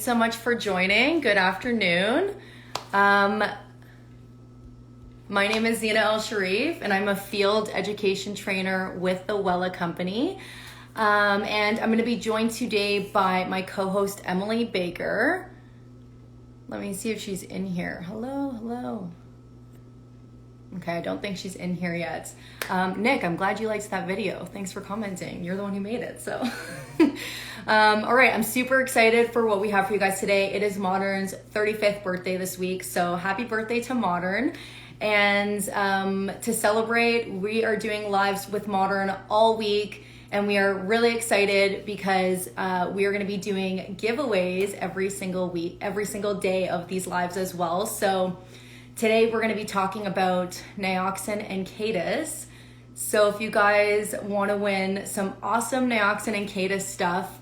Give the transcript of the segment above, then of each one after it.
so much for joining. Good afternoon. Um, my name is Zina El Sharif, and I'm a field education trainer with the Wella Company. And I'm going to be joined today by my co-host, Emily Baker. Let me see if she's in here. Hello. Okay, I don't think she's in here yet. Nick, I'm glad you liked that video. Thanks for commenting. You're the one who made it, so. All right, I'm super excited for what we have for you guys today. It is Modern's 35th birthday this week, so happy birthday to Modern. And to celebrate, we are doing lives with Modern all week, and we are really excited because we are gonna be doing giveaways every single week, every single day of these lives as well. So today we're going to be talking about Nioxin and Kadus. So if you guys want to win some awesome Nioxin and Kadus stuff,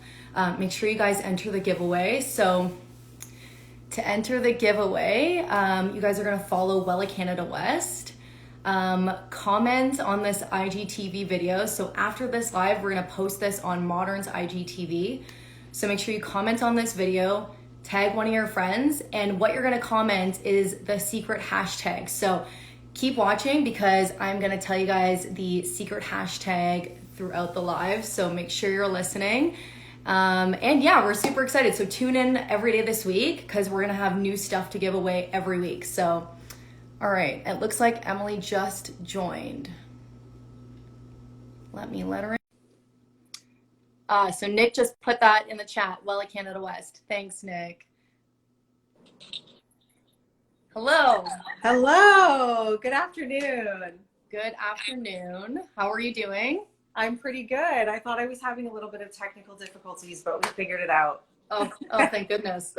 make sure you guys enter the giveaway. So to enter the giveaway, you guys are going to follow Wella Canada West. Comment on this IGTV video. So after this live, we're going to post this on Modern's IGTV. So make sure you comment on this video, tag one of your friends, and what you're going to comment is the secret hashtag. So keep watching because I'm going to tell you guys the secret hashtag throughout the live. So make sure you're listening. And yeah, we're super excited. So tune in every day this week because we're going to have new stuff to give away every week. So, all right. It looks like Emily just joined. Let her in. So Nick just put that in the chat, Wella Canada West. Thanks, Nick. Hello. Hello. Good afternoon. Good afternoon. How are you doing? I'm pretty good. I thought I was having a little bit of technical difficulties, but we figured it out. Oh, thank goodness.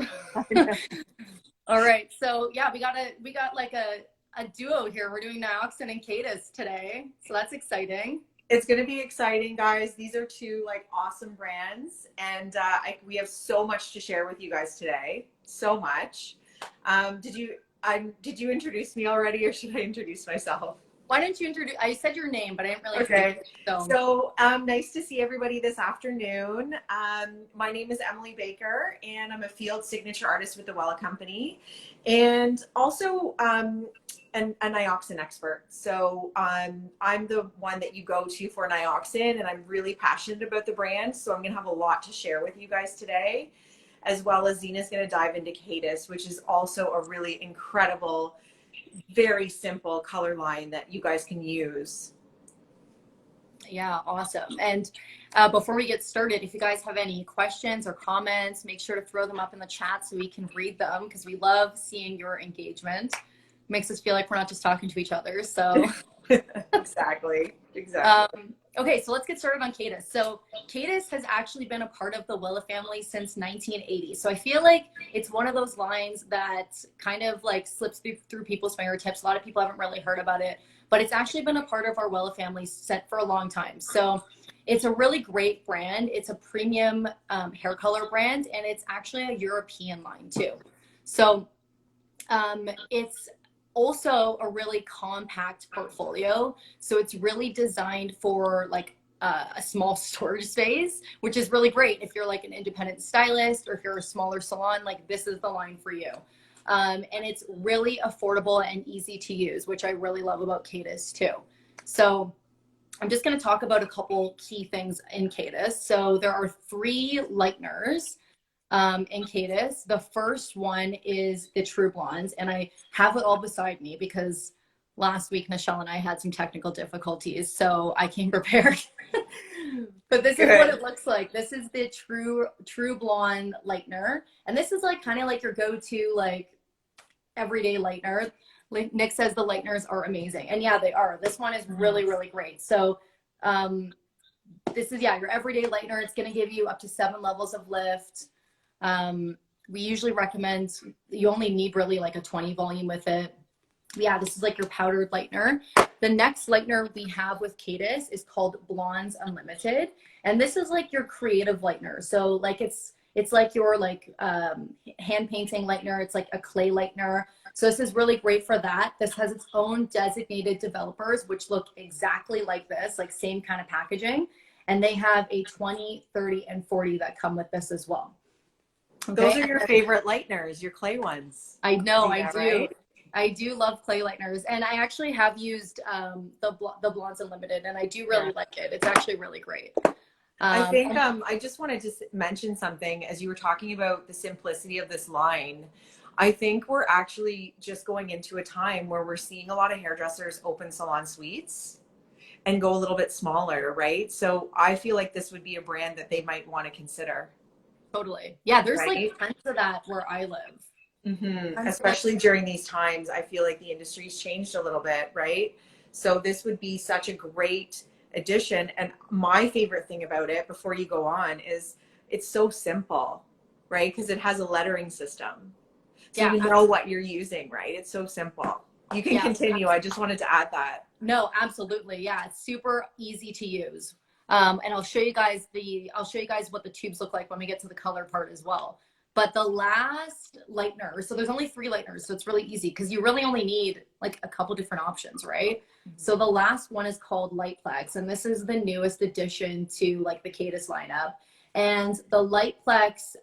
All right. So yeah, we got like a duo here. We're doing Nioxin and Kadus today. So that's exciting. It's going to be exciting, guys. These are two like awesome brands, and we have so much to share with you guys today. So much. Did you introduce me already, or should I introduce myself? Why don't you introduce? I said your name, but I didn't really. Okay. So nice to see everybody this afternoon. My name is Emily Baker, and I'm a field signature artist with the Wella Company, and also a Nioxin expert. So I'm the one that you go to for Nioxin, and I'm really passionate about the brand. So I'm going to have a lot to share with you guys today, as well as Zina's going to dive into Kadus, which is also a really incredible, very simple color line that you guys can use. Yeah, awesome. And before we get started, if you guys have any questions or comments, make sure to throw them up in the chat so we can read them because we love seeing your engagement. Makes us feel like we're not just talking to each other. So exactly. Okay, so let's get started on Kadus. So Kadus has actually been a part of the Wella family since 1980. So I feel like it's one of those lines that kind of like slips through people's fingertips. A lot of people haven't really heard about it, but it's actually been a part of our Wella family set for a long time. So it's a really great brand. It's a premium hair color brand, and it's actually a European line too. So it's also a really compact portfolio. So it's really designed for like a small storage space, which is really great if you're like an independent stylist or if you're a smaller salon, like this is the line for you. And it's really affordable and easy to use, which I really love about Kadus too. So I'm just going to talk about a couple key things in Kadus. So there are 3 lighteners in Kadus. The first one is the True Blondes, and I have it all beside me because last week Nichelle and I had some technical difficulties, so I came prepared. But this is what it looks like. This is the True Blonde lightener, and this is like kind of like your go-to like everyday lightener. Nick says the lighteners are amazing, and yeah, they are. This one is really, really great. So this is your everyday lightener. It's going to give you up to 7 levels of lift. We usually recommend you only need really like a 20 volume with it. Yeah, this is like your powdered lightener. The next lightener we have with Kadus is called Blondes Unlimited, and this is like your creative lightener. So like it's like your like hand painting lightener. It's like a clay lightener. So this is really great for that. This has its own designated developers, which look exactly like this, like same kind of packaging. And they have a 20, 30, and 40 that come with this as well. Those Okay. are your favorite lighteners, your clay ones. I know, I Yeah, do. right? I do love clay lighteners, and I actually have used the Blondes Unlimited, and I do Yeah. really like it. It's actually really great. I think And I just wanted to mention something as you were talking about the simplicity of this line. I think we're actually just going into a time where we're seeing a lot of hairdressers open salon suites and go a little bit smaller, right? So I fal like this would be a brand that they might want to consider, totally, yeah. There's like right? tons of that where I live. Tons of like, Especially during these times, I feel like the industry's changed a little bit, right? So this would be such a great addition. And my favorite thing about it, before you go on, is it's so simple, right? Because it has a lettering system. So yeah, you know what you're using, right? It's so simple. You can yeah. continue. I just wanted to add that. No, absolutely. Yeah, it's super easy to use. And I'll show you guys what the tubes look like when we get to the color part as well. But the last lightener, so there's only 3 lighteners, so it's really easy because you really only need like a couple different options, right? So the last one is called Lightplex, and this is the newest addition to like the Kadus lineup. And the Lightplex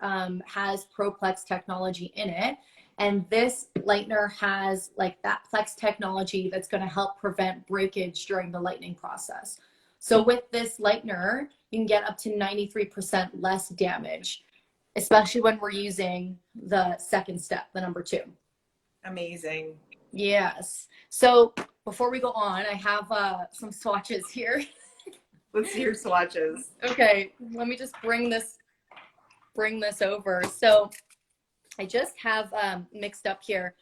has ProPlex technology in it. And this lightener has like that Plex technology that's going to help prevent breakage during the lightening process. So with this lightener, you can get up to 93% less damage, especially when we're using the second step, the number 2. Amazing. Yes. So before we go on, I have some swatches here. Let's see your swatches. Okay, let me just bring this over. So I just have mixed up here.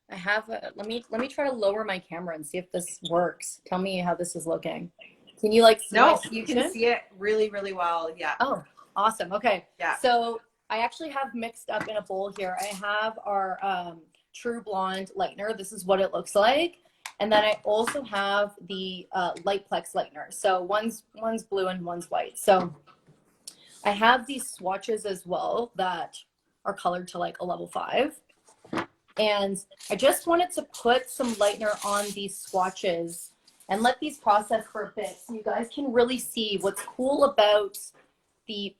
I have let me try to lower my camera and see if this works. Tell me how this is looking. Can you like see my No, you can solution? see it really, really well. Yeah. Oh, awesome. Okay. Yeah. So I actually have mixed up in a bowl here. I have our True Blonde lightener. This is what it looks like. And then I also have the Lightplex lightener. So one's blue and one's white. So I have these swatches as well that are colored to like a level 5. And I just wanted to put some lightener on these swatches and let these process for a bit so you guys can really see what's cool about the,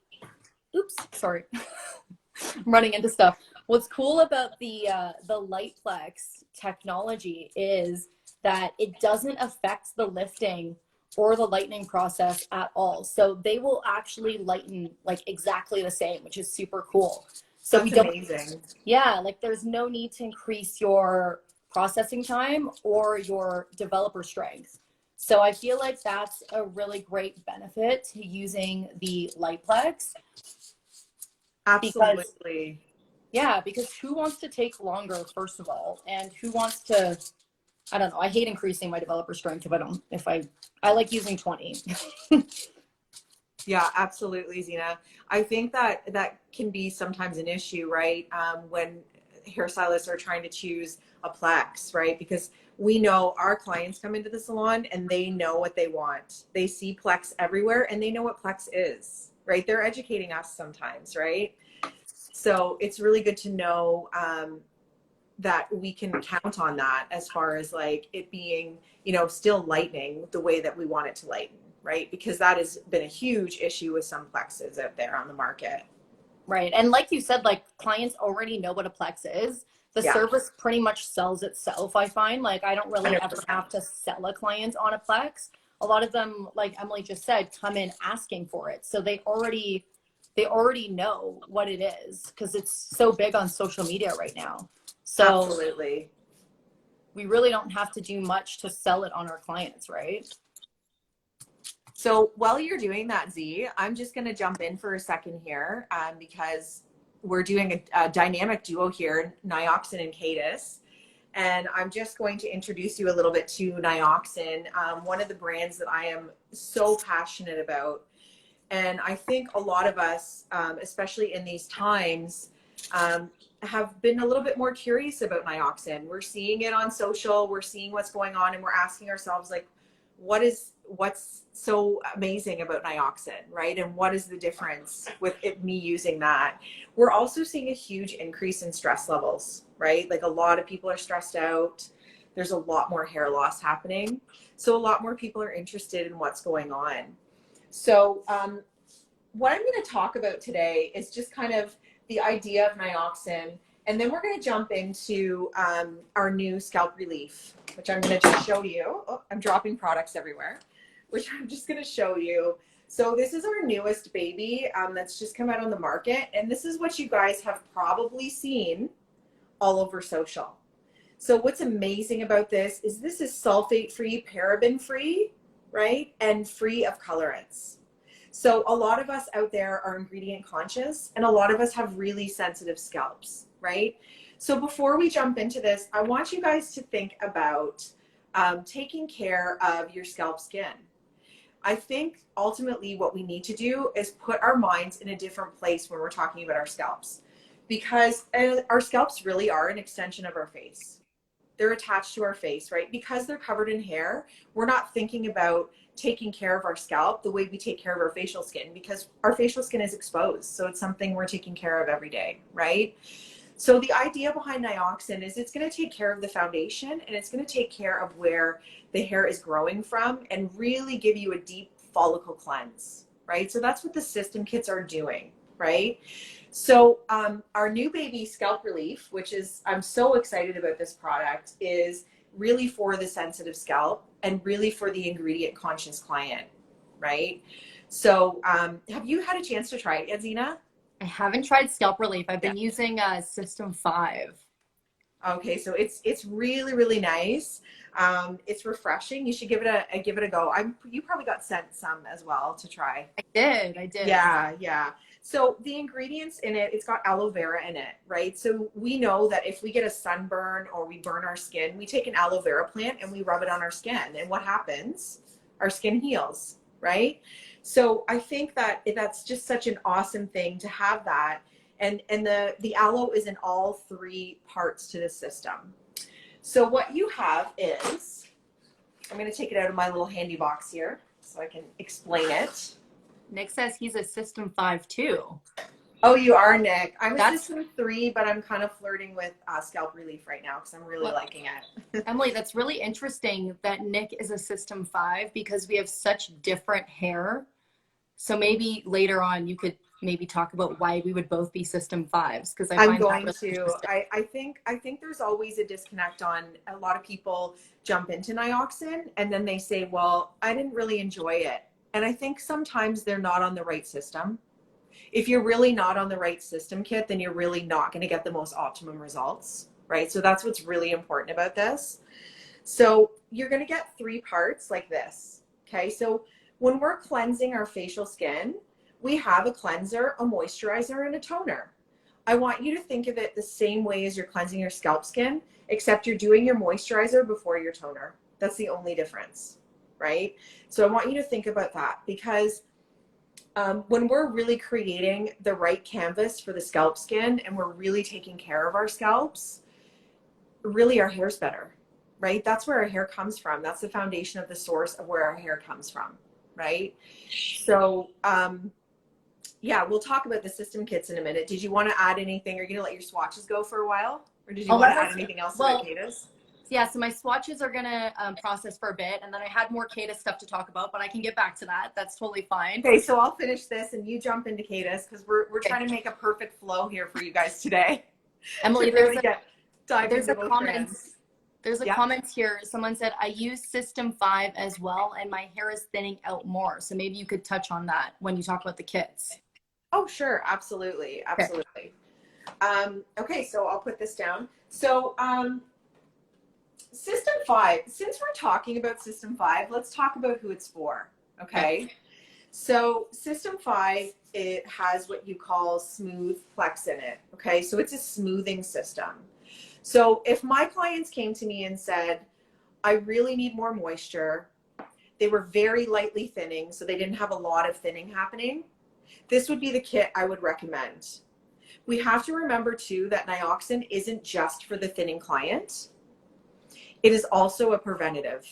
oops, sorry, I'm running into stuff. What's cool about the Lightplex technology is that it doesn't affect the lifting or the lightening process at all. So they will actually lighten like exactly the same, which is super cool. So That's amazing. Yeah, like there's no need to increase your processing time or your developer strength. So I feel like that's a really great benefit to using the Lightplex. Absolutely. Because who wants to take longer, first of all, and who wants to, I don't know, I hate increasing my developer strength I like using 20. Yeah, absolutely, Zena. I think that can be sometimes an issue, right? When hairstylists are trying to choose a Plex, right? Because we know our clients come into the salon and they know what they want. They see Plex everywhere and they know what Plex is, right? They're educating us sometimes, right? So it's really good to know that we can count on that as far as like it being, still lightening the way that we want it to lighten, right? Because that has been a huge issue with some Plexes out there on the market. Right. And like you said, like clients already know what a Plex is. The service pretty much sells itself, I find. Like I don't really 100%. ever have to sell a client on a Plex. A lot of them, like Emily just said, come in asking for it. So they already know what it is because it's so big on social media right now. So Absolutely. we really don't have to do much to sell it on our clients, right? So while you're doing that, Z, I'm just going to jump in for a second here because we're doing a dynamic duo here, Nioxin and Kadus. And I'm just going to introduce you a little bit to Nioxin, one of the brands that I am so passionate about. And I think a lot of us, especially in these times, have been a little bit more curious about Nioxin. We're seeing it on social, we're seeing what's going on, and we're asking ourselves, like, what's so amazing about Nioxin, right? And what is the difference with me using that? We're also seeing a huge increase in stress levels, right? Like a lot of people are stressed out. There's a lot more hair loss happening. So a lot more people are interested in what's going on. So what I'm going to talk about today is just kind of the idea of Nioxin, and then we're going to jump into our new scalp relief, which I'm going to just show you. Oh, I'm dropping products everywhere, which I'm just going to show you. So this is our newest baby that's just come out on the market, and this is what you guys have probably seen all over social. So what's amazing about this is sulfate-free, paraben-free, right? And free of colorants. So a lot of us out there are ingredient conscious, and a lot of us have really sensitive scalps, right? So before we jump into this, I want you guys to think about taking care of your scalp skin. I think ultimately what we need to do is put our minds in a different place when we're talking about our scalps, because our scalps really are an extension of our face. They're attached to our face, right? Because they're covered in hair, we're not thinking about taking care of our scalp the way we take care of our facial skin, because our facial skin is exposed. So it's something we're taking care of every day, right? So the idea behind Nioxin is it's going to take care of the foundation, and it's going to take care of where the hair is growing from and really give you a deep follicle cleanse, right? So that's what the system kits are doing, right? So our new baby scalp relief, which is, I'm so excited about this product, is really for the sensitive scalp and really for the ingredient conscious client, right? So have you had a chance to try it yet, Zena? I haven't tried scalp relief. I've been using System 5. Okay, so it's really, really nice. It's refreshing. You should give it a go. You probably got sent some as well to try. I did. Yeah, yeah. So the ingredients in it, it's got aloe vera in it, right? So we know that if we get a sunburn or we burn our skin, we take an aloe vera plant and we rub it on our skin. And what happens? Our skin heals, right? So I think that that's just such an awesome thing to have that. And the aloe is in all three parts to the system. So what you have is, I'm going to take it out of my little handy box here so I can explain it. Nick says he's a System 5 too. Oh, you are, Nick. I'm a System 3, but I'm kind of flirting with scalp relief right now because I'm really liking it. Emily, that's really interesting that Nick is a System 5 because we have such different hair. So maybe later on you could maybe talk about why we would both be System 5s, because I'm going to. I think there's always a disconnect on a lot of people jump into Nioxin and then they say, well, I didn't really enjoy it. And I think sometimes they're not on the right system. If you're really not on the right system kit, then you're really not going to get the most optimum results, right? So that's what's really important about this. So you're going to get three parts like this, okay? So when we're cleansing our facial skin, we have a cleanser, a moisturizer, and a toner. I want you to think of it the same way as you're cleansing your scalp skin, except you're doing your moisturizer before your toner. That's the only difference, right? So I want you to think about that, because when we're really creating the right canvas for the scalp skin and we're really taking care of our scalps, really our hair's better, right? That's where our hair comes from. That's the foundation of the source of where our hair comes from, right? So yeah, we'll talk about the system kits in a minute. Did you want to add anything? Are you going to let your swatches go for a while? Or did you want to add anything else about Kadus? Yeah, so my swatches are going to process for a bit, and then I had more Kadus stuff to talk about, but I can get back to that. That's totally fine. Okay, so I'll finish this and you jump into Kadus, because we're trying to make a perfect flow here for you guys today. Emily, there's a comment here. Someone said, I use System 5 as well, and my hair is thinning out more. So maybe you could touch on that when you talk about the kits. Oh, sure. Absolutely. Absolutely. Okay, so I'll put this down. So System 5, since we're talking about System 5, let's talk about who it's for. Okay. So System 5, it has what you call smooth plex in it. Okay. So it's a smoothing system. So if my clients came to me and said, I really need more moisture, they were very lightly thinning, so they didn't have a lot of thinning happening, this would be the kit I would recommend. We have to remember too that Nioxin isn't just for the thinning client. It is also a preventative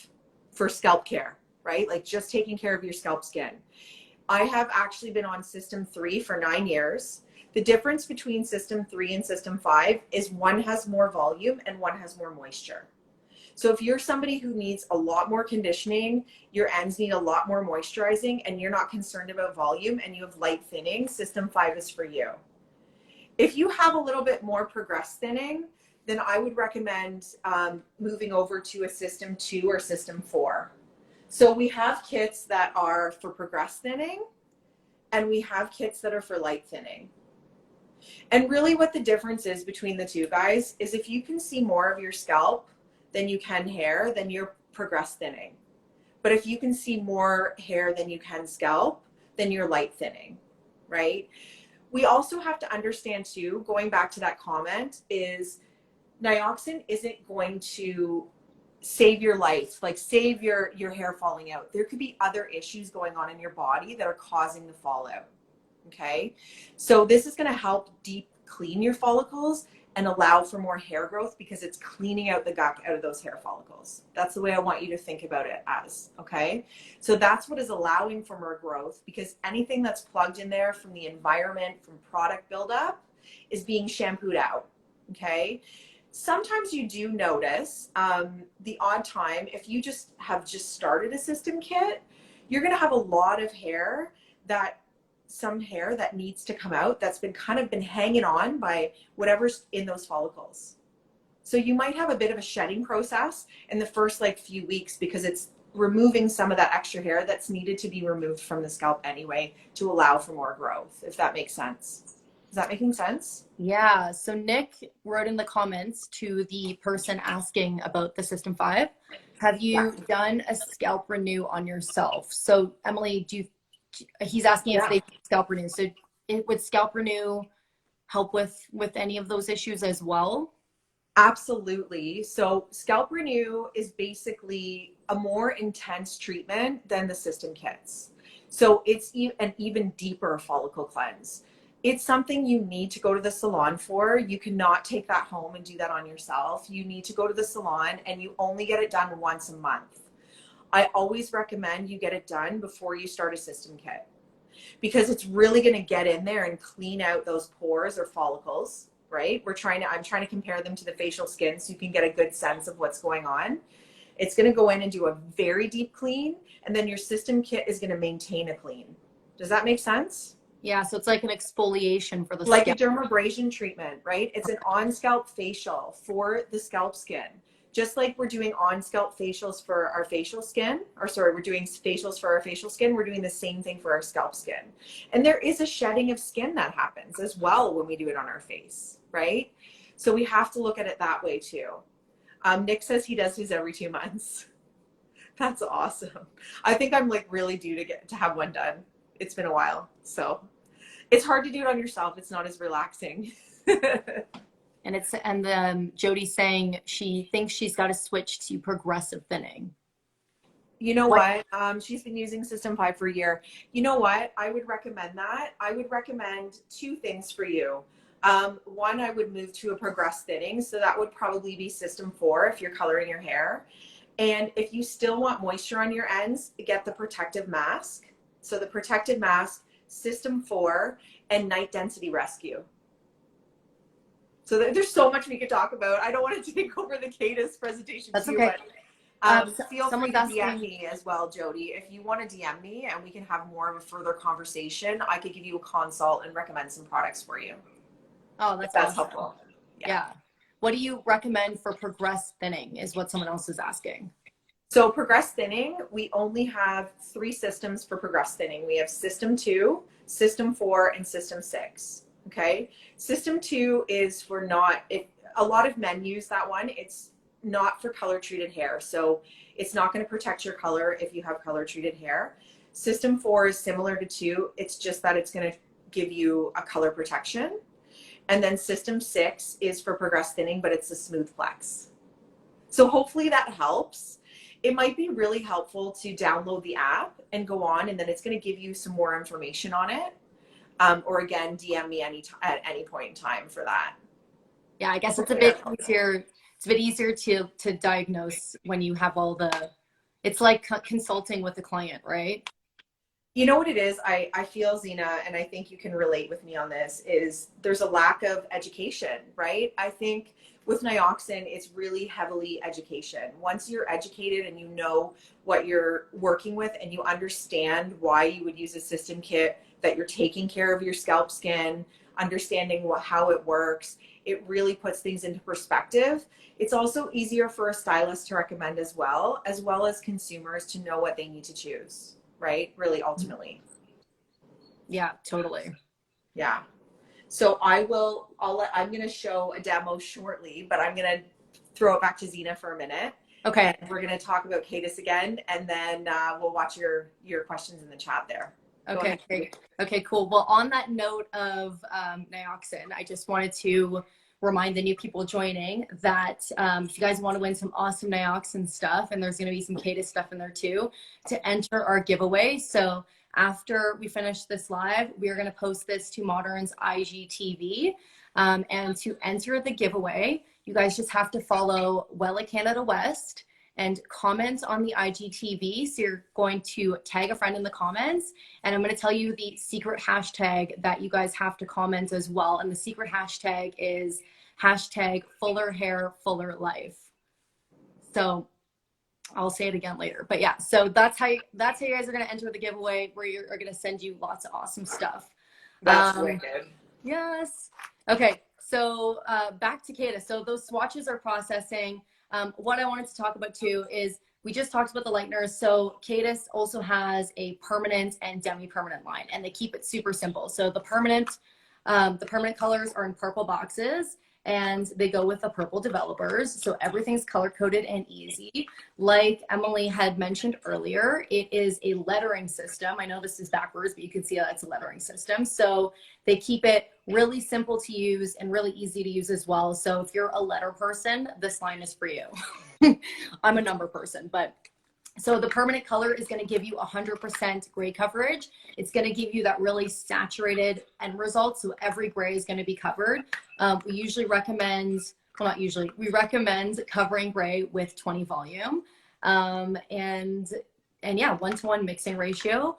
for scalp care, right? Like just taking care of your scalp skin. I have actually been on System 3 for 9 years. The difference between System 3 and System 5 is one has more volume and one has more moisture. So if you're somebody who needs a lot more conditioning, your ends need a lot more moisturizing, and you're not concerned about volume and you have light thinning, System 5 is for you. If you have a little bit more progressed thinning, then I would recommend moving over to a system 2 or system 4. So we have kits that are for progressed thinning, and we have kits that are for light thinning. And really what the difference is between the two, guys, is if you can see more of your scalp than you can hair, then you're progressed thinning. But if you can see more hair than you can scalp, then you're light thinning, right? We also have to understand too, going back to that comment, is Nioxin isn't going to save your life, like save your hair falling out. There could be other issues going on in your body that are causing the fallout. Okay, so this is going to help deep clean your follicles and allow for more hair growth because it's cleaning out the gunk out of those hair follicles. That's the way I want you to think about it as, okay? So that's what is allowing for more growth, because anything that's plugged in there from the environment, from product buildup, is being shampooed out, okay? Sometimes you do notice the odd time, if you just have started a system kit, you're going to have a lot of hair some hair that needs to come out that's been hanging on by whatever's in those follicles. So you might have a bit of a shedding process in the first few weeks because it's removing some of that extra hair that's needed to be removed from the scalp anyway to allow for more growth, if that makes sense. Is that making sense? Yeah. So Nick wrote in the comments to the person asking about the System 5, have you done a scalp renew on yourself? So Emily, he's asking if they scalp renew. So would scalp renew help with any of those issues as well? Absolutely. So scalp renew is basically a more intense treatment than the system kits. So it's an even deeper follicle cleanse. It's something you need to go to the salon for. You cannot take that home and do that on yourself. You need to go to the salon, and you only get it done once a month. I always recommend you get it done before you start a system kit, because it's really going to get in there and clean out those pores or follicles, right? I'm trying to compare them to the facial skin so you can get a good sense of what's going on. It's going to go in and do a very deep clean, and then your system kit is going to maintain a clean. Does that make sense? Yeah, so it's like an exfoliation for the scalp. Like a dermabrasion treatment, right? It's an on-scalp facial for the scalp skin. Just like we're doing on-scalp facials for our facial skin, we're doing facials for our facial skin, we're doing the same thing for our scalp skin. And there is a shedding of skin that happens as well when we do it on our face, right? So we have to look at it that way too. Nick says he does his every 2 months. That's awesome. I think I'm really due to have one done. It's been a while. So it's hard to do it on yourself. It's not as relaxing. And Jody's saying she thinks she's got to switch to progressive thinning. You know what? She's been using System 5 for a year. You know what? I would recommend that. I would recommend 2 things for you. One, I would move to a progressed thinning. So that would probably be System 4 if you're coloring your hair. And if you still want moisture on your ends, get the protective mask. So the protective mask, System 4, and Night Density Rescue. So there's so much we could talk about. I don't want to take over the Kadus presentation. That's too, okay. But feel free to DM me as well, Jody. If you want to DM me and we can have more of a further conversation, I could give you a consult and recommend some products for you. Oh, that's awesome. Helpful. Yeah. What do you recommend for progressed thinning is what someone else is asking. So progressed thinning, we only have 3 systems for progressed thinning. We have System 2, System 4, and System 6. Okay. System 2 is for a lot of men use that one. It's not for color treated hair. So it's not going to protect your color if you have color treated hair. System 4 is similar to 2. It's just that it's going to give you a color protection. And then System 6 is for progressed thinning, but it's a smooth flex. So hopefully that helps. It might be really helpful to download the app and go on, and then it's going to give you some more information on it. Or again, DM me at any point in time for that. Yeah, I guess it's a bit easier. It's a bit easier to diagnose when you have it's like consulting with the client, right? You know what it is? I feel, Zena, and I think you can relate with me on this, is there's a lack of education, right? I think with Nioxin, it's really heavily education. Once you're educated and you know what you're working with and you understand why you would use a system kit, that you're taking care of your scalp skin, understanding how it works. It really puts things into perspective. It's also easier for a stylist to recommend as well as consumers to know what they need to choose, right? Really, ultimately. Yeah, totally. Yeah. So I'm going to show a demo shortly, but I'm going to throw it back to Zena for a minute. Okay. And we're going to talk about Kadus again, and then we'll watch your questions in the chat there. Okay, great. Okay, cool. Well, on that note of Nioxin, I just wanted to remind the new people joining that if you guys want to win some awesome Nioxin stuff, and there's going to be some Kadus stuff in there too, to enter our giveaway. So after we finish this live, we are going to post this to Modern's IGTV. And to enter the giveaway, you guys just have to follow Wella Canada West and comment on the IGTV. So you're going to tag a friend in the comments, and I'm going to tell you the secret hashtag that you guys have to comment as well. And the secret hashtag is hashtag fuller hair, fuller life. So I'll say it again later, but yeah, so that's how you guys are going to enter the giveaway, where you're going to send you lots of awesome stuff. That's wicked. Yes. Okay. So back to Kadus. So those swatches are processing. What I wanted to talk about too is we just talked about the lighteners. So Kadus also has a permanent and demi-permanent line, and they keep it super simple. So the permanent colors are in purple boxes, and they go with the purple developers. So everything's color coded and easy. Like Emily had mentioned earlier, it is a lettering system. I know this is backwards, but you can see that it's a lettering system. So they keep it really simple to use and really easy to use as well. So if you're a letter person, this line is for you. I'm a number person, but so the permanent color is going to give you 100% gray coverage. It's going to give you that really saturated end result. So every gray is going to be covered. We usually recommend, well, not usually, we recommend covering gray with 20 volume. And yeah, 1-to-1 mixing ratio.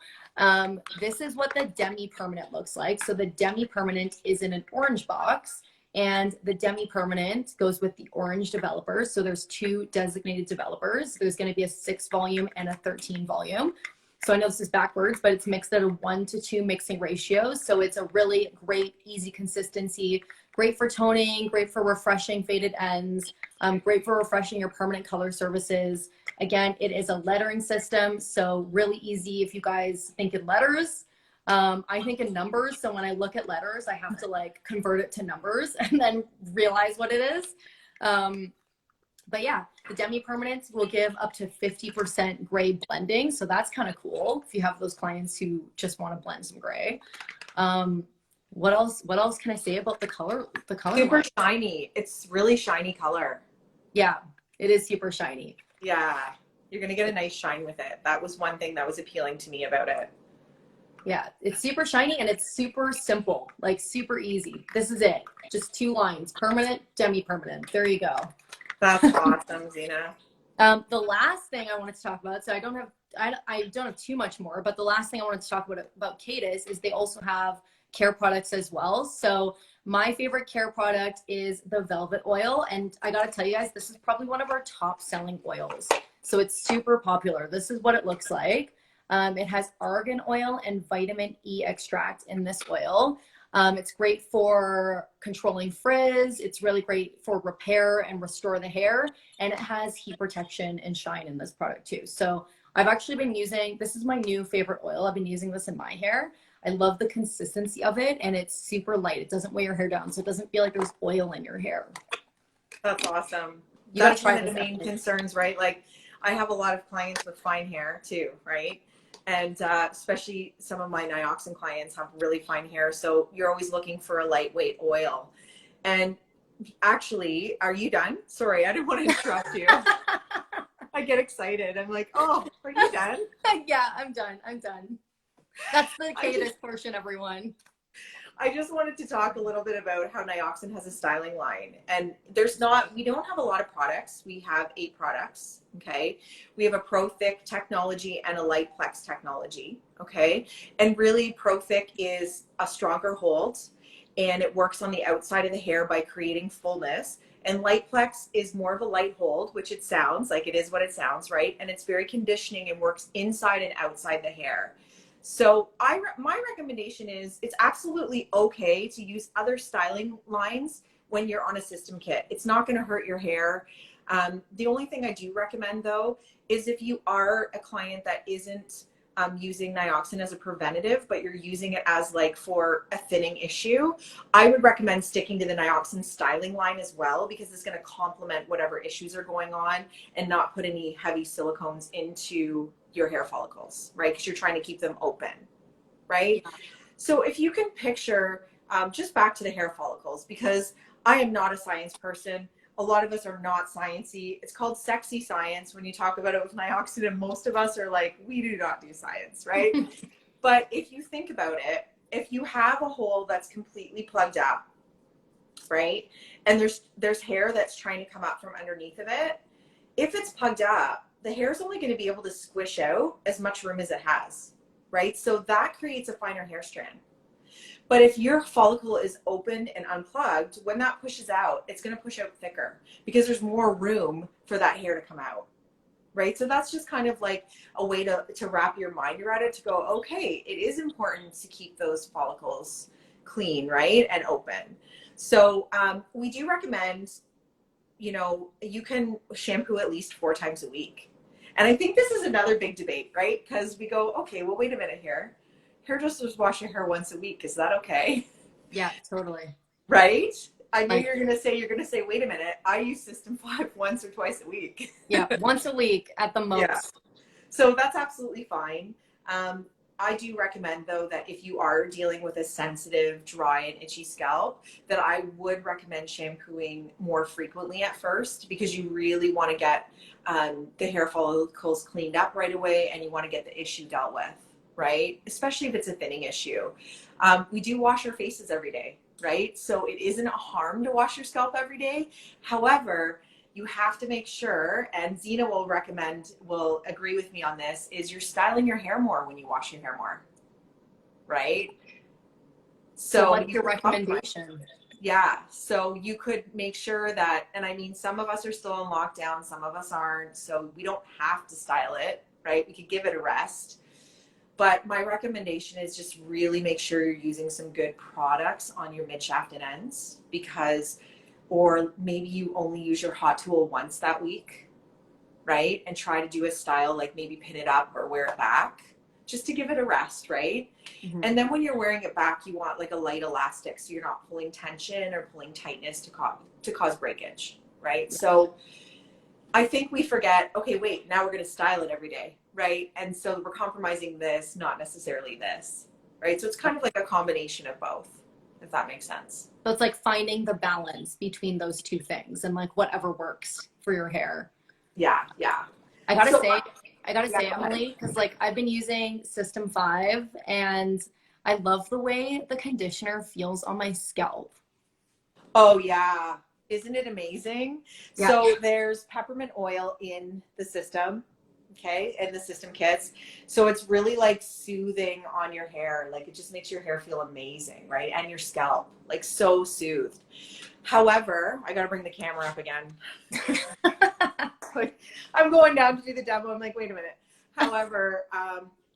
This is what the demi-permanent looks like. So the demi-permanent is in an orange box, and the demi-permanent goes with the orange developers. So there's 2 designated developers. There's going to be a 6 volume and a 13 volume. So I know this is backwards, but it's mixed at a 1-to-2 mixing ratio. So it's a really great, easy consistency, great for toning, great for refreshing faded ends, great for refreshing your permanent color surfaces. Again, it is a lettering system, so really easy if you guys think in letters. I think in numbers, so when I look at letters, I have to like convert it to numbers and then realize what it is. But yeah, the demi-permanents will give up to 50% gray blending, so that's kind of cool if you have those clients who just want to blend some gray. What else can I say about the color? The color super line? shiny. It's really shiny color. Yeah, it is super shiny. Yeah, you're gonna get a nice shine with it. That was one thing that was appealing to me about it. Yeah, it's super shiny and it's super simple, like super easy. This is it. Just 2 lines, permanent, demi-permanent. There you go. That's awesome, Zena. The last thing I wanted to talk about, so I don't have too much more, but the last thing I wanted to talk about Kadus is they also have care products as well. So my favorite care product is the Velvet Oil, and I gotta tell you guys, this is probably one of our top selling oils. So it's super popular. This is what it looks like. It has argan oil and vitamin E extract in this oil. It's great for controlling frizz. It's really great for repair and restore the hair. And it has heat protection and shine in this product too. So I've actually been using, this is my new favorite oil. I've been using this in my hair. I love the consistency of it, and it's super light. It doesn't weigh your hair down, so it doesn't feel like there's oil in your hair. That's awesome. That's one of the main concerns, right? Like I have a lot of clients with fine hair too, right? And especially some of my Nioxin clients have really fine hair. So you're always looking for a lightweight oil. And actually, are you done? Sorry, I didn't want to interrupt you. I get excited. I'm like, oh, are you done? Yeah, I'm done. That's the Kadus portion, everyone. I just wanted to talk a little bit about how Nioxin has a styling line. And we don't have a lot of products. We have 8 products, okay? We have a Pro Thick technology and a Light Plex technology, okay? And really Pro Thick is a stronger hold, and it works on the outside of the hair by creating fullness. And Light Plex is more of a light hold, which it sounds like, it is what it sounds, right? And it's very conditioning and works inside and outside the hair. So my recommendation is it's absolutely okay to use other styling lines when you're on a system kit. It's not going to hurt your hair. The only thing I do recommend though is if you are a client that isn't using Nioxin as a preventative, but you're using it as like for a thinning issue, I would recommend sticking to the Nioxin styling line as well, because it's going to complement whatever issues are going on and not put any heavy silicones into your hair follicles, right? Because you're trying to keep them open, right? Yeah. So if you can picture, just back to the hair follicles, because I am not a science person. A lot of us are not sciencey. It's called sexy science when you talk about it with Nioxin, and most of us are like, we do not do science, right? But if you think about it, if you have a hole that's completely plugged up, right, and there's hair that's trying to come up from underneath of it, if it's plugged up, the hair is only going to be able to squish out as much room as it has, right? So that creates a finer hair strand. But if your follicle is open and unplugged, when that pushes out, it's going to push out thicker because there's more room for that hair to come out, right? So that's just kind of like a way to wrap your mind around it, to go, okay, it is important to keep those follicles clean, right, and open. So we do recommend, you know, you can shampoo at least 4 times a week. And I think this is another big debate, right? Because we go, okay, well, wait a minute here. Hairdressers wash your hair once a week. Is that okay? Yeah, totally. Right? I knew Like, you're gonna say, wait a minute, I use System 5 once or twice a week. yeah, once a week at the Yeah. most. So that's absolutely fine. I do recommend though that if you are dealing with a sensitive, dry and itchy scalp, that I would recommend shampooing more frequently at first, because you really want to get the hair follicles cleaned up right away, and you want to get the issue dealt with, right? Especially if it's a thinning issue. We do wash our faces every day, right? So it isn't a harm to wash your scalp every day. However, you have to make sure, and Zena will agree with me on this, is you're styling your hair more when you wash your hair more, right? So So what's you your can compromise. recommendation? Yeah, so you could make sure that, and I mean, some of us are still in lockdown, some of us aren't, so we don't have to style it, right? We could give it a rest. But my recommendation is just really make sure you're using some good products on your mid shaft and ends, because, or maybe you only use your hot tool once that week, right? And try to do a style like maybe pin it up or wear it back, just to give it a rest, right? Mm-hmm. And then when you're wearing it back, you want like a light elastic, so you're not pulling tension or pulling tightness to cause breakage, right? Yeah. So I think we forget, okay, wait, now we're going to style it every day, right? And so we're compromising this, not necessarily this, right? So it's kind of like a combination of both, if that makes sense. So it's like finding the balance between those two things and like whatever works for your hair. Yeah, yeah. I gotta So, say, I gotta yeah, say, go ahead. Emily, because like I've been using System 5 and I love the way the conditioner feels on my scalp. Oh, yeah. Isn't it amazing? Yeah. So there's peppermint oil in the system, okay, in the system kits. So it's really like soothing on your hair. Like it just makes your hair feel amazing, right? And your scalp, like so soothed. However, I got to bring the camera up again. I'm going down to do the demo. I'm like, wait a minute. However,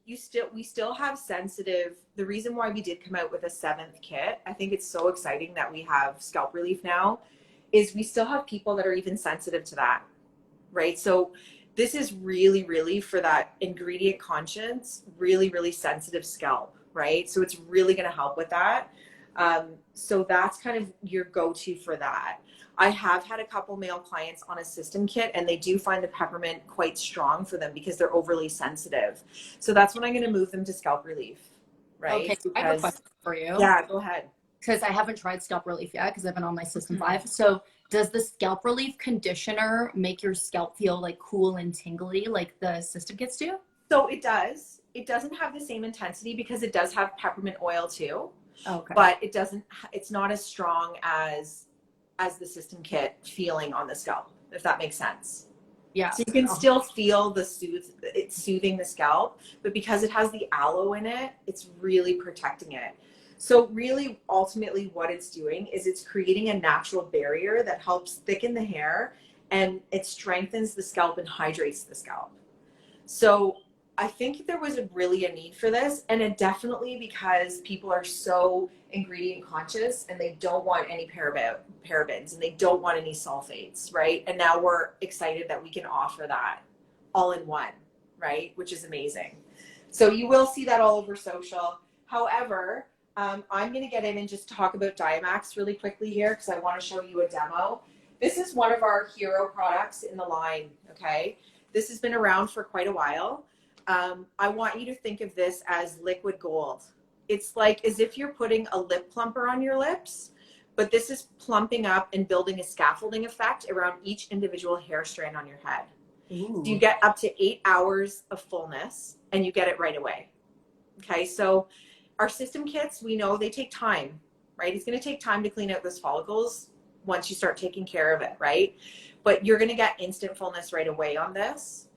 we still have sensitive. The reason why we did come out with a 7th kit, I think it's so exciting that we have scalp relief now, is we still have people that are even sensitive to that, right? So this is really, really for that ingredient conscious, really, really sensitive scalp, right? So it's really going to help with that. So that's kind of your go-to for that. I have had a couple male clients on a system kit, and they do find the peppermint quite strong for them because they're overly sensitive. So that's when I'm going to move them to scalp relief, right? Okay, so I have a question for you. Yeah, go ahead. Because I haven't tried scalp relief yet because I've been on my System Mm-hmm. 5. So does the scalp relief conditioner make your scalp feel like cool and tingly like the system kits do? So it does. It doesn't have the same intensity because it does have peppermint oil too, Okay. but it's not as strong as the system kit feeling on the scalp, if that makes sense. Yeah. So you can still feel it's soothing the scalp, but because it has the aloe in it, it's really protecting it. So really, ultimately what it's doing is it's creating a natural barrier that helps thicken the hair, and it strengthens the scalp and hydrates the scalp. So I think there was really a need for this, and it definitely because people are so ingredient conscious and they don't want any parabens and they don't want any sulfates, right? And now we're excited that we can offer that all in one, right? Which is amazing. So you will see that all over social. However, I'm going to get in and just talk about Diamax really quickly here because I want to show you a demo. This is one of our hero products in the line, okay? This has been around for quite a while. I want you to think of this as liquid gold. It's like as if you're putting a lip plumper on your lips, but this is plumping up and building a scaffolding effect around each individual hair strand on your head. Ooh. So you get up to 8 hours of fullness and you get it right away. Okay, so our system kits, we know they take time, right? It's going to take time to clean out those follicles once you start taking care of it, right? But you're going to get instant fullness right away on this.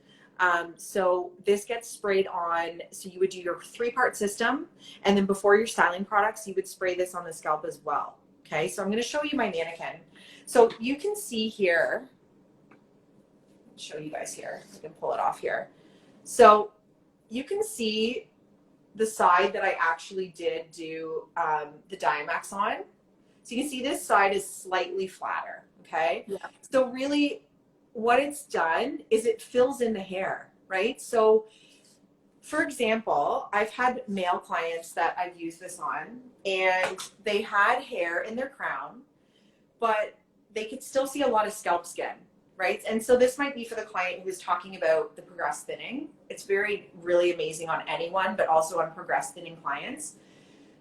So this gets sprayed on, so you would do your 3-part system, and then before your styling products, you would spray this on the scalp as well. Okay, so I'm going to show you my mannequin. So you can see here, show you guys here, I can pull it off here. So you can see the side that I actually did do the Diamax on. So you can see this side is slightly flatter, okay? Yeah. So really what it's done is it fills in the hair, right? So for example, I've had male clients that I've used this on and they had hair in their crown, but they could still see a lot of scalp skin, right? And so this might be for the client who was talking about the progress thinning. It's really amazing on anyone, but also on progress thinning clients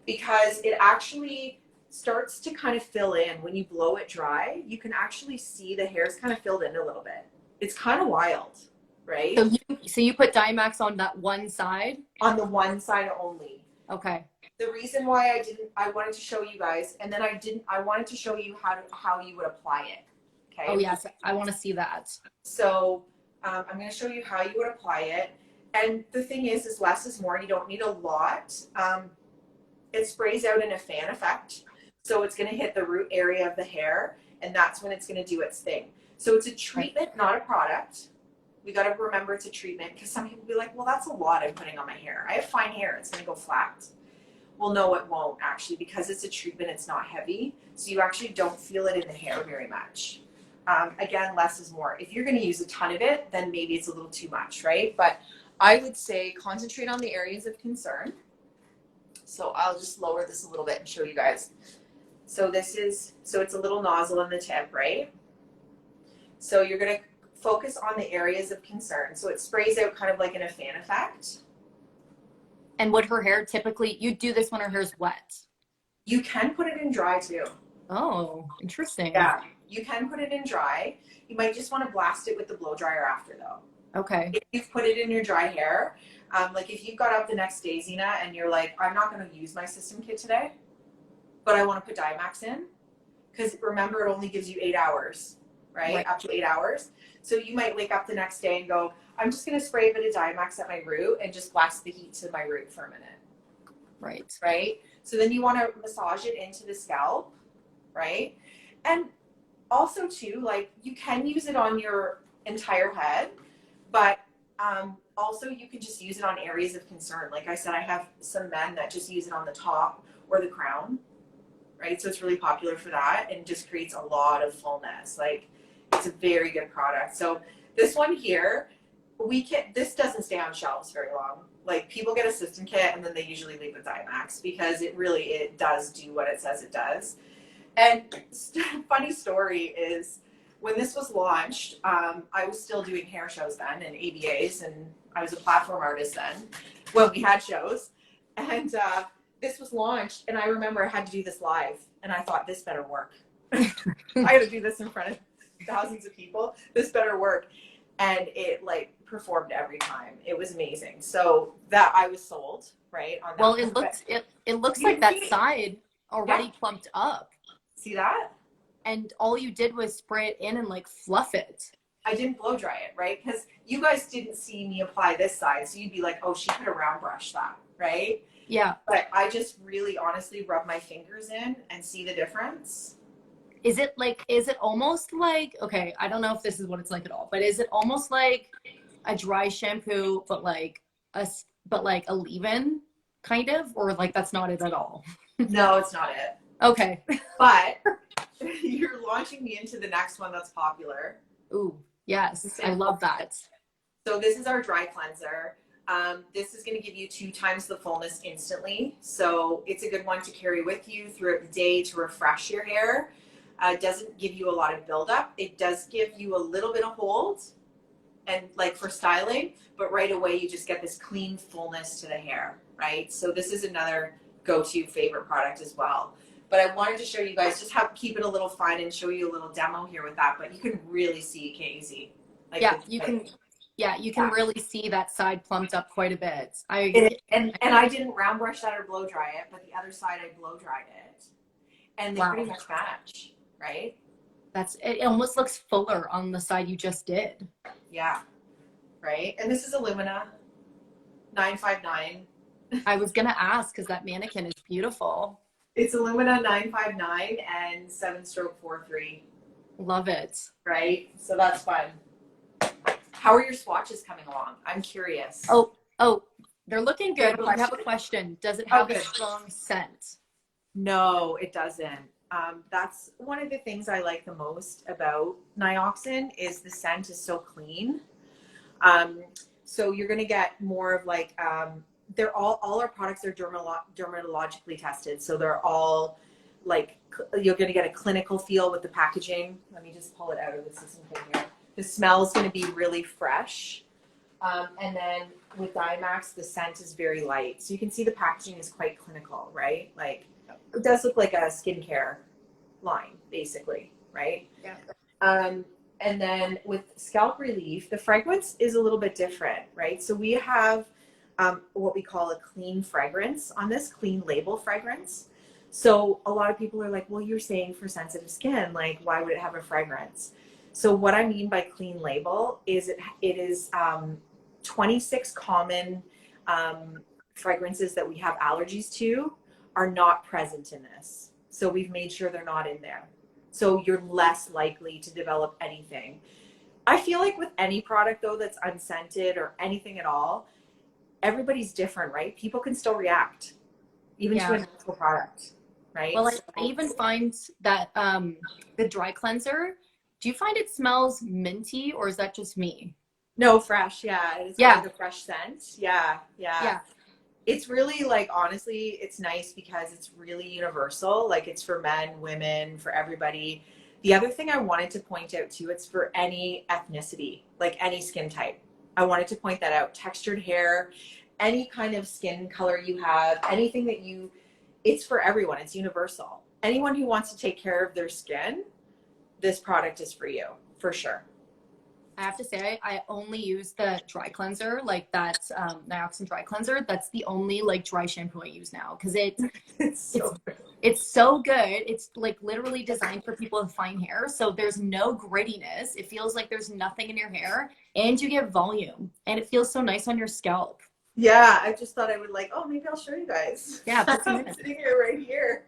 because it actually starts to kind of fill in. When you blow it dry, you can actually see the hair's kind of filled in a little bit. It's kind of wild, right? So you put Diamax on that one side? On the one side only. Okay. The reason why I wanted to show you guys, and then I wanted to show you how you would apply it. Okay. Oh yes, I want to see that. So I'm going to show you how you would apply it. And the thing is less is more. You don't need a lot. It sprays out in a fan effect. So it's going to hit the root area of the hair, and that's when it's going to do its thing. So it's a treatment, not a product. We got to remember it's a treatment because some people be like, well, that's a lot I'm putting on my hair. I have fine hair. It's going to go flat. Well, no, it won't actually because it's a treatment. It's not heavy. So you actually don't feel it in the hair very much. Again, less is more. If you're going to use a ton of it, then maybe it's a little too much, right? But I would say concentrate on the areas of concern. So I'll just lower this a little bit and show you guys. So it's a little nozzle on the tip, right? So you're going to focus on the areas of concern. So it sprays out kind of like in a fan effect. And would her hair typically, you do this when her hair's wet? You can put it in dry too. Oh, interesting. Yeah, you can put it in dry. You might just want to blast it with the blow dryer after though. Okay. If you've put it in your dry hair, like if you got up the next day, Zena, and you're like, I'm not going to use my system kit today, but I want to put Diamax in, because remember it only gives you 8 hours, right? Up to 8 hours. So you might wake up the next day and go, I'm just going to spray a bit of Diamax at my root and just blast the heat to my root for a minute. Right. Right? So then you want to massage it into the scalp, right? And also too, like you can use it on your entire head, but also you can just use it on areas of concern. Like I said, I have some men that just use it on the top or the crown, right? So it's really popular for that and just creates a lot of fullness. Like it's a very good product. So this one here, this doesn't stay on shelves very long. Like people get a system kit and then they usually leave with Diamax because it does do what it says it does. And funny story is when this was launched, I was still doing hair shows then and ABAs, and I was a platform artist then when we had shows. And this was launched, and I remember I had to do this live, and I thought this better work. I had to do this in front of thousands of people. This better work. And it like performed every time. It was amazing. So that I was sold, right? On that. Well, it looks like that side already plumped up. See that? And all you did was spray it in and like fluff it. I didn't blow dry it, right? Because you guys didn't see me apply this side, so you'd be like, oh, she could have round brushed that, right? Yeah. But I just really honestly rub my fingers in and see the difference. Is it almost like, okay, I don't know if this is what it's like at all, but is it almost like a dry shampoo, but like but like a leave-in kind of, or like that's not it at all? No, it's not it. Okay. But you're launching me into the next one that's popular. Ooh, yes, I love that. So this is our dry cleanser. This is going to give you 2 times the fullness instantly. So it's a good one to carry with you throughout the day to refresh your hair. It doesn't give you a lot of buildup. It does give you a little bit of hold and like for styling, but right away you just get this clean fullness to the hair, right? So this is another go-to favorite product as well. But I wanted to show you guys, just keep it a little fun and show you a little demo here with that. But you can really see, can't you see? Like Yeah, you can. Yeah, you can really see that side plumped up quite a bit. And I didn't round brush that or blow dry it, but the other side I blow dried it, and they pretty much match, right? It almost looks fuller on the side you just did. Yeah, right. And this is Illumina 959. I was gonna ask because that mannequin is beautiful. It's Illumina 959 and 7-stroke 4-3. Love it. Right? So that's fun. How are your swatches coming along? I'm curious. Oh, they're looking good, but I have a question. Does it have a strong scent? No, it doesn't. That's one of the things I like the most about Nioxin is the scent is so clean. So you're going to get more of like, they're all our products are dermatologically tested. So they're all like, you're going to get a clinical feel with the packaging. Let me just pull it out of the system here. The smell is going to be really fresh. And then with Dimax, the scent is very light. So you can see the packaging is quite clinical, right? Like it does look like a skincare line, basically, right? Yeah. And then with Scalp Relief, the fragrance is a little bit different, right? So we have what we call a clean fragrance on this, clean label fragrance. So a lot of people are like, well, you're saying for sensitive skin, like why would it have a fragrance? So what I mean by clean label is it is 26 common fragrances that we have allergies to are not present in this. So we've made sure they're not in there. So you're less likely to develop anything. I feel like with any product though that's unscented or anything at all, everybody's different, right? People can still react even to a natural product, right? Well, I even find that the dry cleanser, do you find it smells minty or is that just me? No, fresh. Yeah. It's got like a fresh scent. Yeah. It's really like, honestly, it's nice because it's really universal. Like it's for men, women, for everybody. The other thing I wanted to point out too, it's for any ethnicity, like any skin type. I wanted to point that out. Textured hair, any kind of skin color you have, anything that it's for everyone. It's universal. Anyone who wants to take care of their skin, this product is for you, for sure. I have to say, I only use the dry cleanser, like that Nioxin dry cleanser. That's the only like dry shampoo I use now because it's so good. It's like literally designed for people with fine hair. So there's no grittiness. It feels like there's nothing in your hair and you get volume and it feels so nice on your scalp. Yeah, I just thought I would like, maybe I'll show you guys. Yeah, I'm sitting here right here.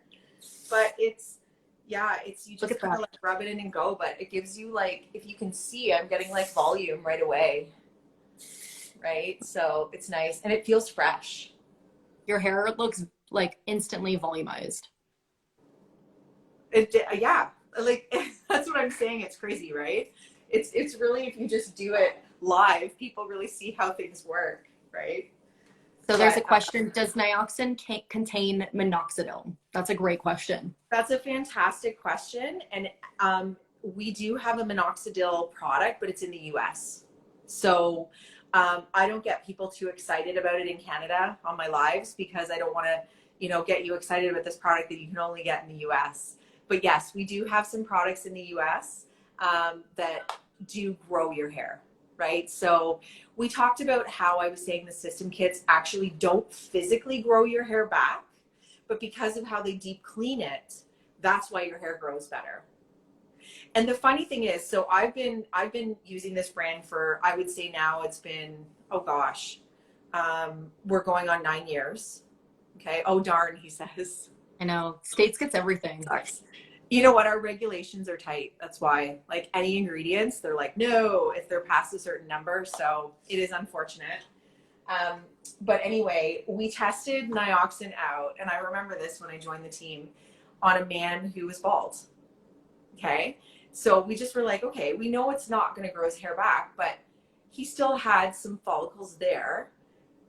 But you just kind of like rub it in and go, but it gives you like, if you can see, I'm getting like volume right away, right? So it's nice and it feels fresh. Your hair looks like instantly volumized. Yeah, like that's what I'm saying. It's crazy, right? It's really, if you just do it live, people really see how things work, right? So there's a question, does Nioxin contain minoxidil? That's a great question. That's a fantastic question. And we do have a minoxidil product, but it's in the US. So I don't get people too excited about it in Canada on my lives because I don't want to, get you excited about this product that you can only get in the US. But yes, we do have some products in the US that do grow your hair. Right? So we talked about how I was saying the system kits actually don't physically grow your hair back, but because of how they deep clean it, that's why your hair grows better. And the funny thing is, so I've been using this brand for, I would say now it's been, we're going on 9 years. Okay. Oh darn, he says. I know. States gets everything. Sucks. You know what? Our regulations are tight. That's why, like any ingredients, they're like, no, if they're past a certain number. So it is unfortunate. But anyway, we tested Nioxin out, and I remember this when I joined the team, on a man who was bald. Okay. So we just were like, okay, we know it's not going to grow his hair back, but he still had some follicles there.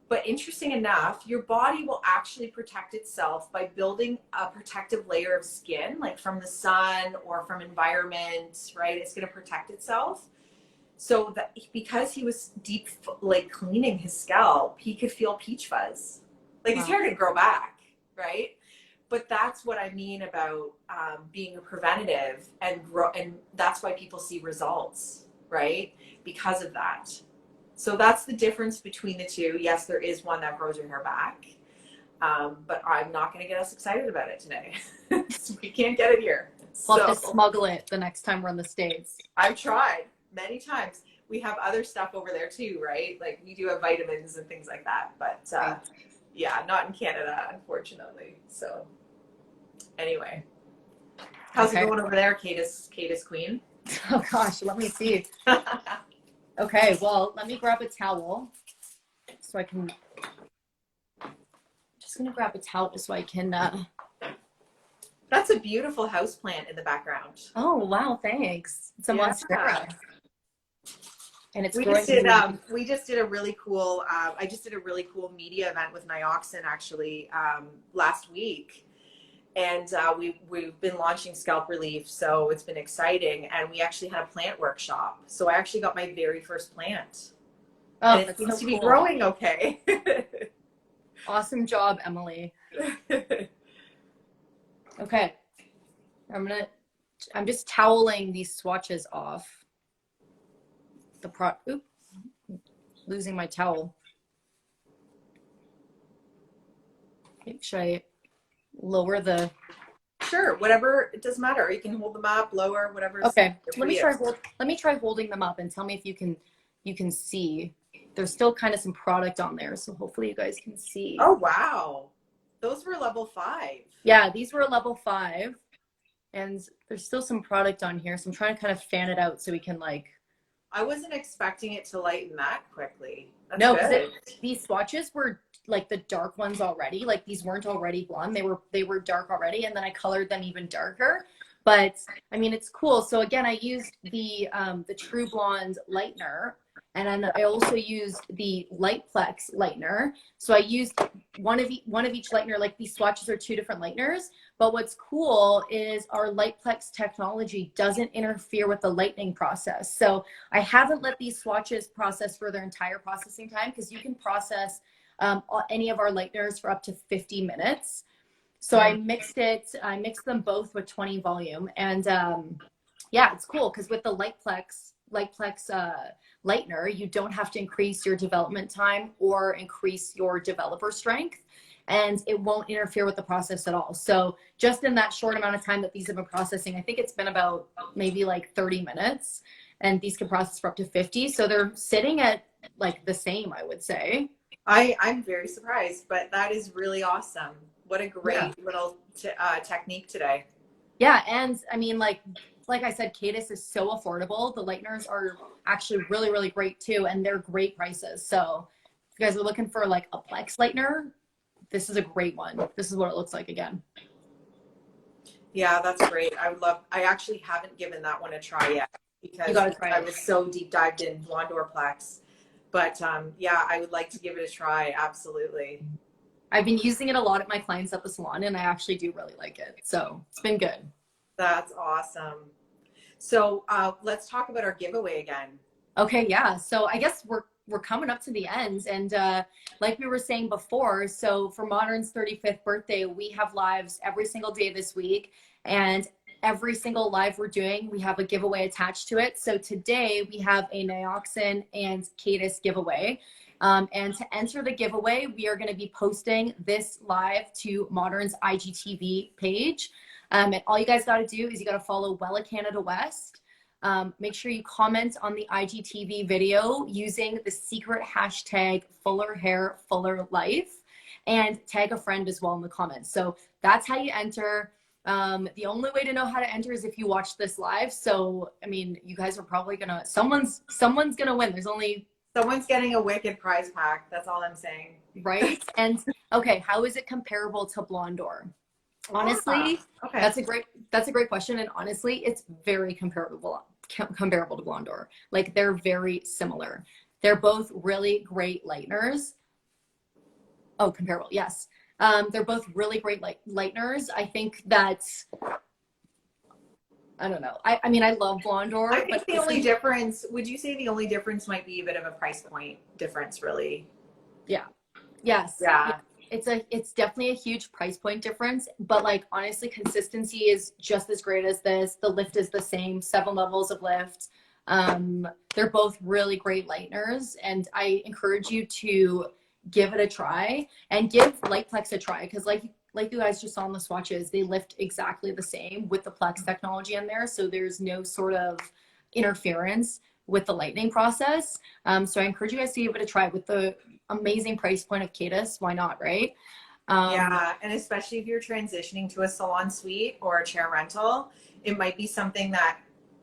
But interesting enough, your body will actually protect itself by building a protective layer of skin, like from the sun or from environment, right? It's going to protect itself. So that because he was deep, like cleaning his scalp, he could feel peach fuzz. Like his hair didn't grow back, right? But that's what I mean about being a preventative, and that's why people see results, right? Because of that. So that's the difference between the two. Yes, there is one that grows your hair back, but I'm not going to get us excited about it today. So we can't get it here. We'll have to smuggle it the next time we're in the States. I've tried many times. We have other stuff over there too, right? Like we do have vitamins and things like that, but yeah, not in Canada, unfortunately. So anyway, how's it going over there, Kadus Queen? Oh gosh, let me see. Okay, well, let me grab a towel so I can, just gonna grab a towel so I can, That's a beautiful house plant in the background. Oh, wow, thanks. It's a monstera. And it's we just did a really cool, I just did a really cool media event with Nioxin actually last week. And we've been launching scalp relief, so it's been exciting. And we actually had a plant workshop. So I actually got my very first plant. Oh, and it seems to be growing okay. Awesome job, Emily. Okay. I'm just toweling these swatches off. Oop, losing my towel. Should I lower the? Sure, whatever, it doesn't matter. You can hold them up, lower, whatever. Okay, let me try holding them up and tell me if you can see. There's still kind of some product on there, so hopefully you guys can see. Oh wow, those were level 5. Yeah, these were level 5, and there's still some product on here, so I'm trying to kind of fan it out so we can like. I wasn't expecting it to lighten that quickly. That's no, because these swatches were like the dark ones already. Like these weren't already blonde; they were dark already, and then I colored them even darker. But I mean, it's cool. So again, I used the True Blonde lightener, and then I also used the Lightplex lightener. So I used one of each lightener. Like these swatches are 2 different lighteners. But what's cool is our Lightplex technology doesn't interfere with the lightening process. So I haven't let these swatches process for their entire processing time, because you can process any of our lighteners for up to 50 minutes. So I mixed them both with 20 volume. And yeah, it's cool because with the Lightplex lightener, you don't have to increase your development time or increase your developer strength, and it won't interfere with the process at all. So just in that short amount of time that these have been processing, I think it's been about maybe like 30 minutes, and these can process for up to 50. So they're sitting at like the same, I would say. I'm very surprised, but that is really awesome. What a great little technique today. Yeah, and I mean, like I said, Kadus is so affordable. The lighteners are actually really, really great too, and they're great prices. So if you guys are looking for like a Plex lightener, this is a great one. This is what it looks like again. Yeah, that's great. I actually haven't given that one a try yet, because you gotta try I was so deep dived in Blonde or Plex. But yeah, I would like to give it a try. Absolutely. I've been using it a lot at my clients at the salon, and I actually do really like it. So it's been good. That's awesome. So let's talk about our giveaway again. Okay, yeah. So I guess we're coming up to the end, and like we were saying before, so for Modern's 35th birthday, we have lives every single day this week, and every single live we're doing, we have a giveaway attached to it. So today we have a Nioxin and Kadus giveaway. And to enter the giveaway, we are going to be posting this live to Modern's IGTV page. And all you guys got to do is you got to follow Wella Canada West. Make sure you comment on the IGTV video using the secret hashtag Fuller Hair Fuller Life, and tag a friend as well in the comments. So that's how you enter. The only way to know how to enter is if you watch this live. So, I mean, you guys are probably someone's gonna win. There's only Someone's getting a wicked prize pack. That's all I'm saying. right? And okay, how is it comparable to Blondor? Honestly, Okay. that's a great question. And honestly, it's very comparable to Blondor. Like they're very similar. They're both really great lighteners. Oh, comparable, yes. They're both really great lighteners. I think that I don't know. I mean I love I Blondor, think but the only difference, would you say the only difference might be a bit of a price point difference, really? yeah. Yes. Yeah. Yeah. It's definitely a huge price point difference, but like honestly, consistency is just as great as this. The lift is the same, 7 levels of lift. They're both really great lighteners, and I encourage you to give it a try and give Lightplex a try because like you guys just saw on the swatches, they lift exactly the same with the Plex technology in there, so there's no sort of interference with the lightning process. So I encourage you guys to give it a try with the amazing price point of Kadus. Why not, right? Yeah, and especially if you're transitioning to a salon suite or a chair rental, it might be something that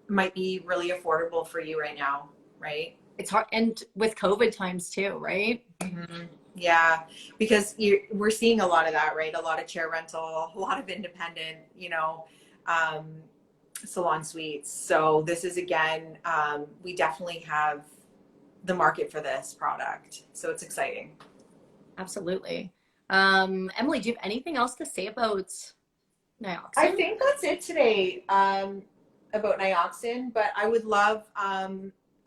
might be really affordable for you right now, right? It's hard, and with COVID times too, right? Yeah, because we're seeing a lot of that, right? A lot of chair rental, a lot of independent, um, salon suites. So this is again, we definitely have the market for this product. So it's exciting. Absolutely. Emily, do you have anything else to say about I Nioxin? think that's it today, about Nioxin, but I would love,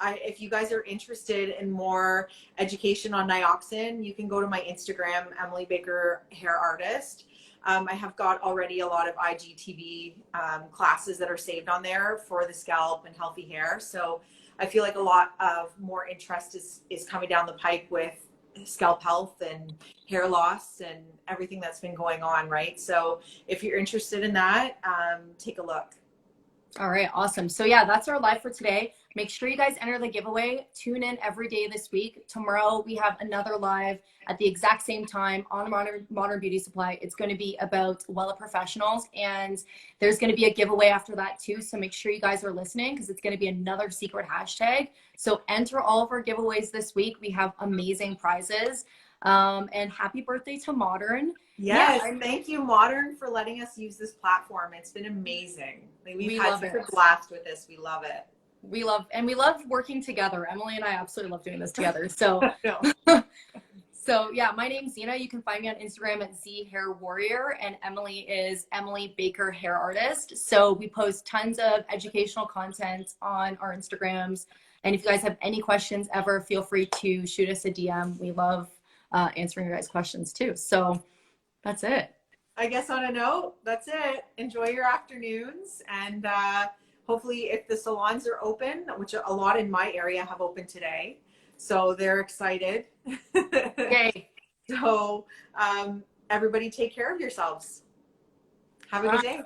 if you guys are interested in more education on Nioxin, you can go to my Instagram, Emily Baker Hair Artist. I have got already a lot of IGTV classes that are saved on there for the scalp and healthy hair. So I feel like a lot of more interest is coming down the pike with scalp health and hair loss and everything that's been going on, right? So if you're interested in that, take a look. All right, awesome. So yeah, that's our live for today. Make sure you guys enter the giveaway. Tune in every day this week. Tomorrow we have another live at the exact same time on the Modern Beauty Supply. It's going to be about Wella Professionals, and there's going to be a giveaway after that too. So make sure you guys are listening because it's going to be another secret hashtag. So enter all of our giveaways this week. We have amazing prizes. And happy birthday to Modern. Yes, thank you, Modern, for letting us use this platform. It's been amazing. Like, we've had such a blast with this. We love it. We love working together. Emily and I absolutely love doing this together. So, so yeah, my name's Zena. You can find me on Instagram at Z Hair Warrior, and Emily is Emily Baker Hair Artist. So we post tons of educational content on our Instagrams. And if you guys have any questions ever, feel free to shoot us a DM. We love answering your guys' questions too. So that's it. I guess on a note, that's it. Enjoy your afternoons, and hopefully if the salons are open, which a lot in my area have opened today, so they're excited. Yay. So everybody take care of yourselves. Have a good day.